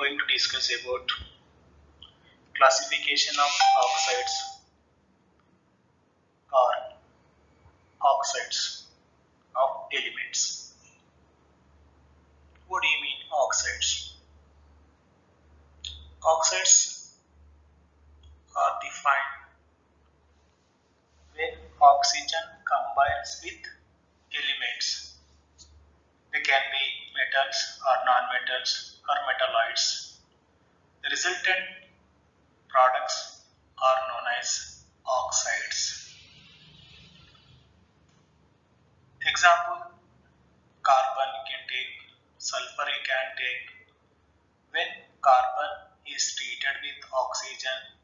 going to discuss about classification of oxides or oxides of elements. What do you mean oxides? Oxides are defined when oxygen combines with elements. They can be metals or non-metals or metalloids. The resultant products are known as oxides. Example, carbon you can take, sulfur you can take. When carbon is treated with oxygen,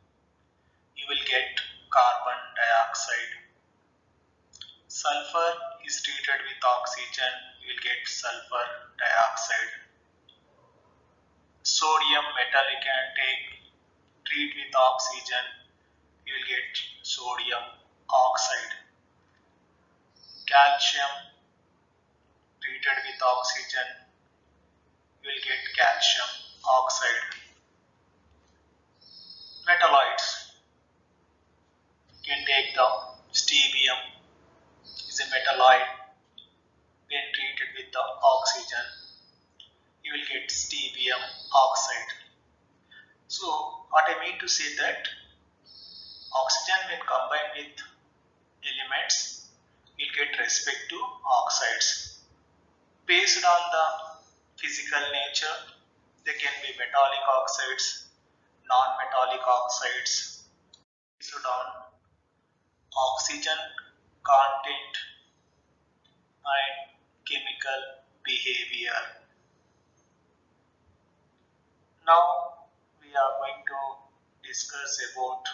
you will get carbon dioxide. Sulfur is treated with oxygen, you will get sulfur dioxide. Sodium metal you can take, treat with oxygen, you will get sodium oxide. Calcium treated with oxygen, you will get calcium oxide. Metalloids, you can take the strontium is a metalloid. When treated with the oxygen, you will get strontium oxide. So what I mean to say that oxygen when combined with elements will get respect to oxides. Based on the physical nature, they can be metallic oxides, non-metallic oxides. Based on oxygen content and chemical behavior. Now we are going to discuss about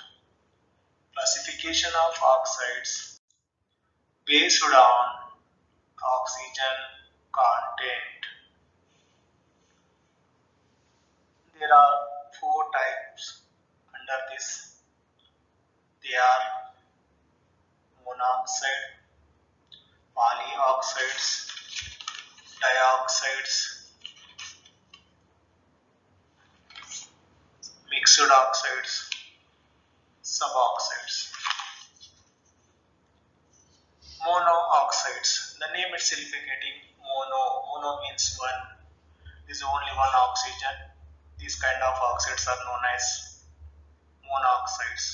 classification of oxides based on oxygen content. There are 4 types under this. They are monoxide, polyoxides, dioxides, mixed oxides, suboxides. Monooxides, the name itself is getting mono means one. There is only one oxygen. These kind of oxides are known as monoxides.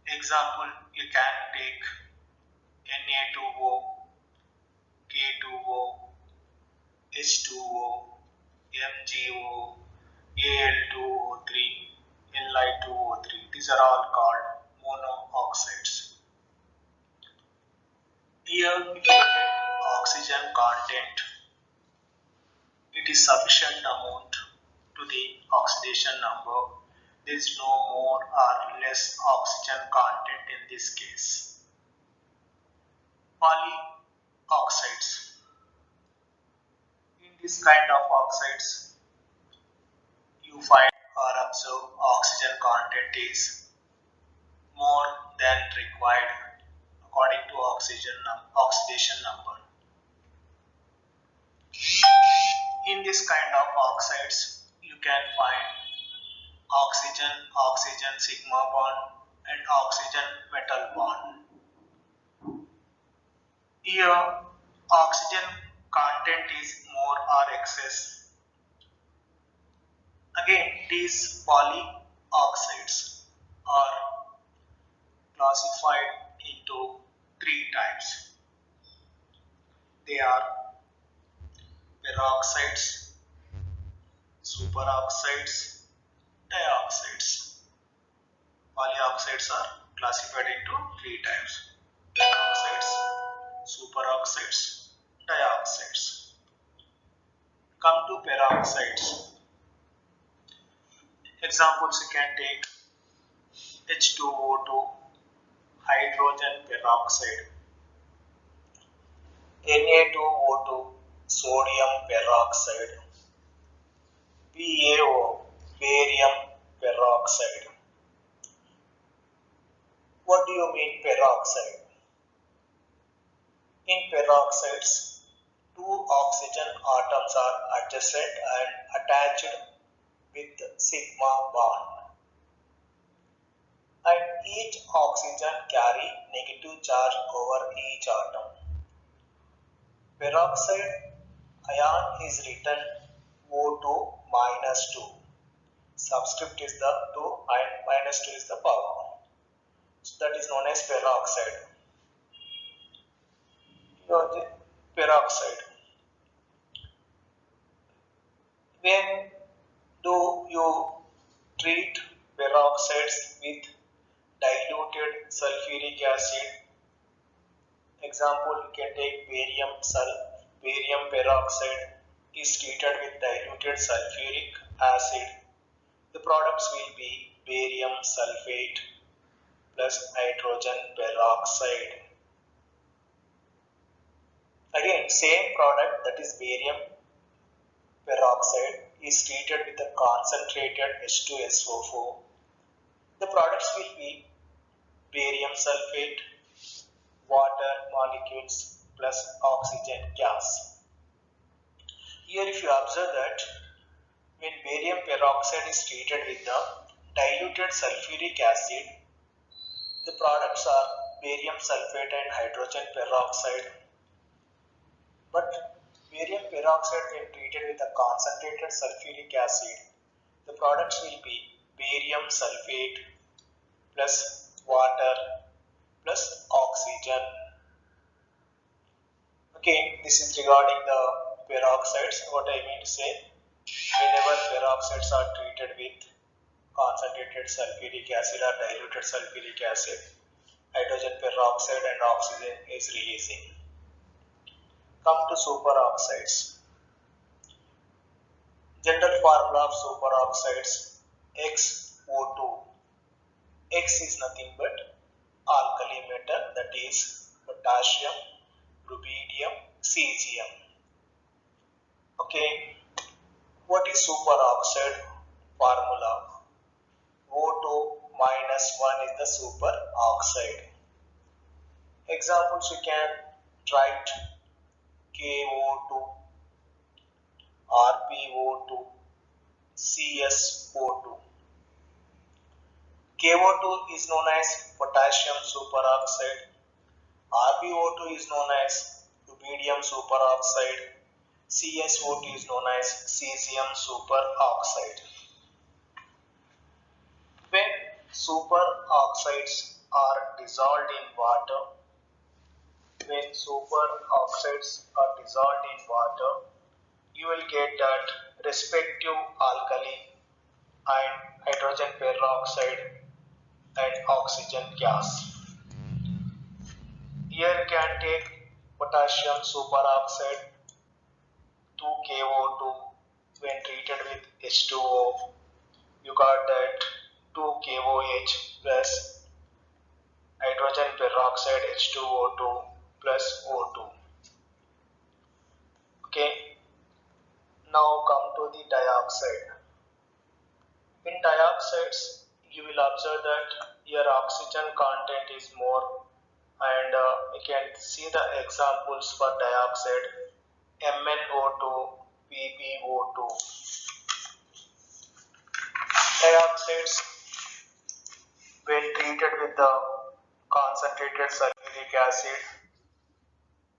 Example, you can take Na2O, K2O, H2O, MgO, Al2O3, Li2O3. These are all called monooxides. Here if you get oxygen content, it is sufficient amount to the oxidation number. There is no more or less oxygen content in this case. Polyoxides. In this kind of oxides, you find or observe oxygen content is more than required according to oxidation number. In this kind of oxides, you can find oxygen sigma bond and oxygen metal bond. Here oxygen content is more or excess. Again, these polyoxides are classified into 3 types. They are peroxides, superoxides, dioxides. Polyoxides are classified into 3 types: peroxides, superoxides, dioxides. Come to peroxides. Examples you can take H2O2, hydrogen peroxide, Na2O2, sodium peroxide, BaO, barium peroxide. What do you mean peroxide? In peroxides, 2 oxygen atoms are adjacent and attached with sigma bond, and each oxygen carry negative charge over each atom. Peroxide ion is written O2 minus 2. Subscript is the 2 and minus 2 is the power. So that is known as peroxide. Here the peroxide. When do you treat peroxides with diluted sulfuric acid? Example, you can take barium peroxide is treated with diluted sulfuric acid. The products will be barium sulfate plus hydrogen peroxide. Again, same product, that is barium peroxide, is treated with a concentrated H2SO4. The products will be barium sulfate, water molecules plus oxygen gas. Here if you observe that when barium peroxide is treated with the diluted sulfuric acid, the products are barium sulfate and hydrogen peroxide. But barium peroxide when treated with a concentrated sulfuric acid, the products will be barium sulfate plus water plus oxygen. Okay, this is regarding the peroxides. What I mean to say, whenever peroxides are treated with concentrated sulfuric acid or diluted sulfuric acid, hydrogen peroxide and oxygen is releasing. Come to superoxides. General formula of superoxides, XO2. X is nothing but alkali metal, that is potassium, rubidium, cesium. Okay, what is superoxide formula? O2 minus 1 is the superoxide. Examples you can write KO2, RPO2, CSO2. KO2 is known as potassium superoxide. RPO2 is known as rubidium superoxide. CSO2 is known as cesium superoxide. When superoxides are dissolved in water, you will get that respective alkali and hydrogen peroxide and oxygen gas. Here you can take potassium superoxide 2KO2 when treated with H2O. You got that 2KOH plus hydrogen peroxide H2O2 plus O2. Okay, now come to the dioxide. In dioxides, you will observe that your oxygen content is more, and you can see the examples for dioxide: MnO2, PbO2. Dioxides, when treated with the concentrated sulfuric acid,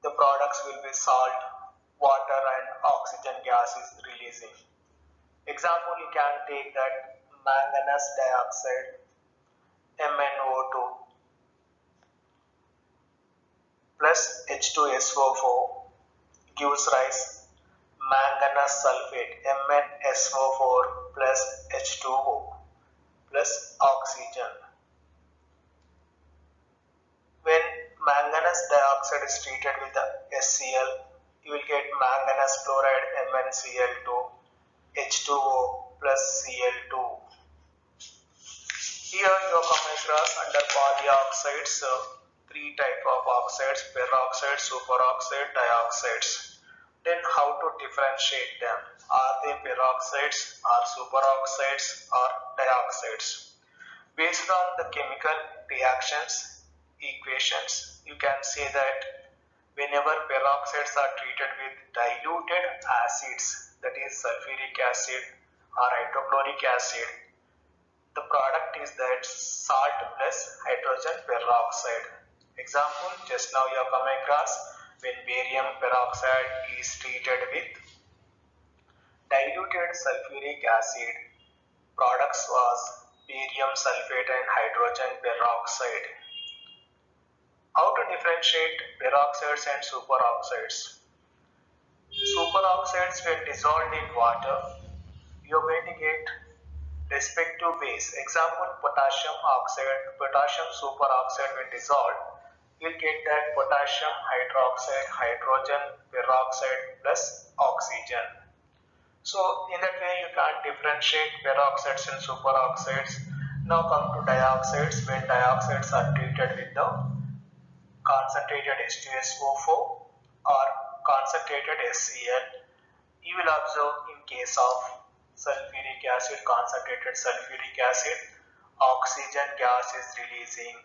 the products will be salt, water and oxygen gas is releasing. Example, you can take that manganese dioxide, MnO2 plus H2SO4 gives rise manganese sulfate, MnSO4 plus H2O plus oxygen. When manganese dioxide is treated with the HCl, you will get manganese chloride, MnCl2, H2O plus Cl2. Here you come across under polyoxides, three type of oxides: peroxide, superoxide, dioxides. Then how to differentiate them? Are they peroxides or superoxides or dioxides? Based on the chemical reactions equations, you can say that whenever peroxides are treated with diluted acids, that is sulfuric acid or hydrochloric acid, the product is that salt plus hydrogen peroxide. Example, just now you have come across when barium peroxide is treated with diluted sulfuric acid, products was barium sulfate and hydrogen peroxide. How to differentiate peroxides and superoxides? Superoxides when dissolved in water, you are going to get respective base. Example, potassium oxide, potassium superoxide when dissolved, you'll get that potassium hydroxide, hydrogen peroxide plus oxygen. So in that way you can't differentiate peroxides and superoxides. Now come to dioxides. When dioxides are treated with the concentrated H2SO4 or concentrated HCl, you will observe in case of sulfuric acid, concentrated sulfuric acid, oxygen gas is releasing.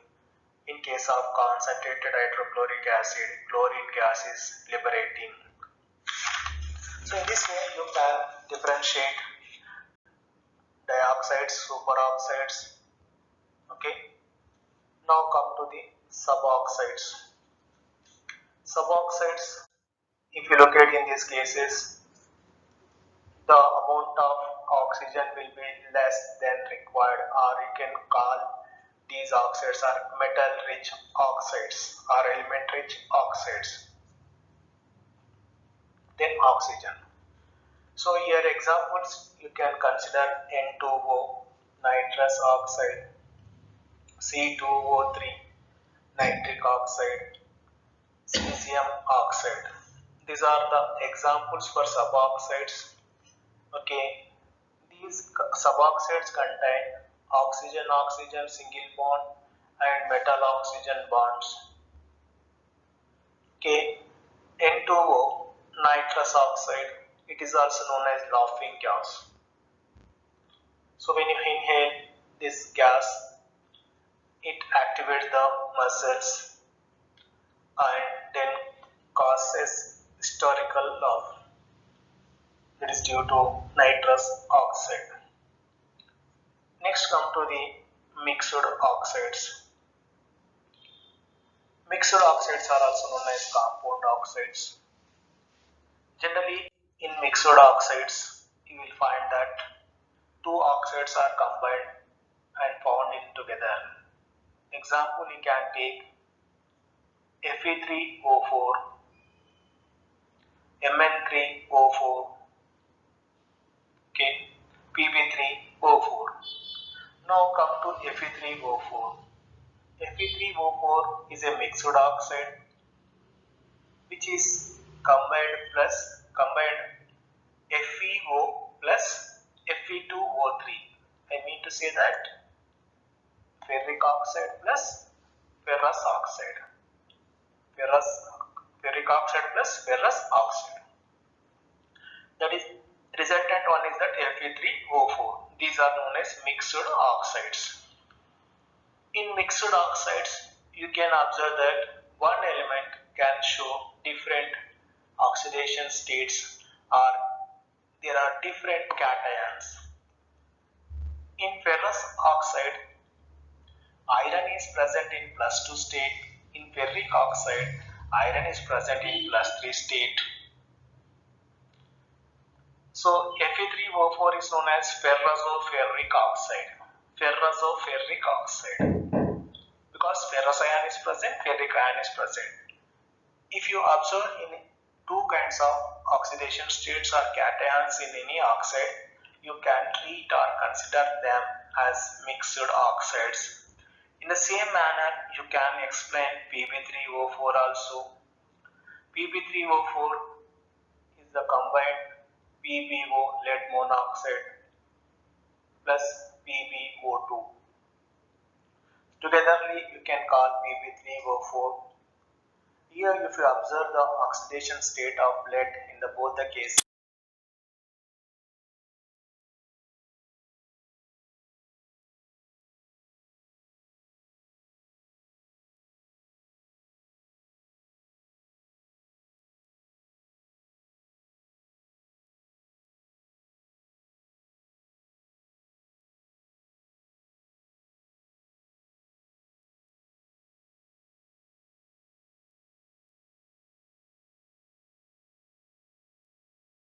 In case of concentrated hydrochloric acid, chlorine gas is liberating. So in this way you can differentiate dioxides, superoxides. Okay. Now come to the suboxides. Suboxides, if you look at in these cases, the amount of oxygen will be less than required, or you can call these oxides are metal rich oxides or element rich oxides. Then oxygen. So here examples you can consider N2O, nitrous oxide, C2O3, nitric oxide, cesium oxide. These are the examples for suboxides. Okay, these suboxides contain oxygen-oxygen single bond and metal-oxygen bonds. Okay, N2O, nitrous oxide, it is also known as laughing gas. So when you inhale this gas, it activates the muscles and then causes hysterical laugh. It is due to nitrous oxide. Next come to the mixed oxides. Mixed oxides are also known as compound oxides. Generally in mixed oxides you will find that two oxides are combined and found in together. Example, you can take Fe3O4, Mn3O4, okay, Pb3O4. Now come to Fe3O4. Fe3O4 is a mixed oxide which is combined FeO plus Fe2O3. I mean to say that ferric oxide plus ferrous oxide. Ferric oxide plus ferrous oxide. That is, resultant one is that Fe3O4. These are known as mixed oxides. In mixed oxides, you can observe that one element can show different oxidation states, or there are different cations. In ferrous oxide, iron is present in +2 state. In ferric oxide, iron is present in +3 state. So Fe3O4 is known as ferrosoferric oxide. Ferrosoferric oxide. Because ferrous ion is present, ferric ion is present. If you observe in two kinds of oxidation states or cations in any oxide, you can treat or consider them as mixed oxides. In the same manner, you can explain Pb3O4 also. Pb3O4 is the combined PbO lead monoxide plus PbO2. Togetherly, you can call Pb3O4. Here, if you observe the oxidation state of lead in both the cases,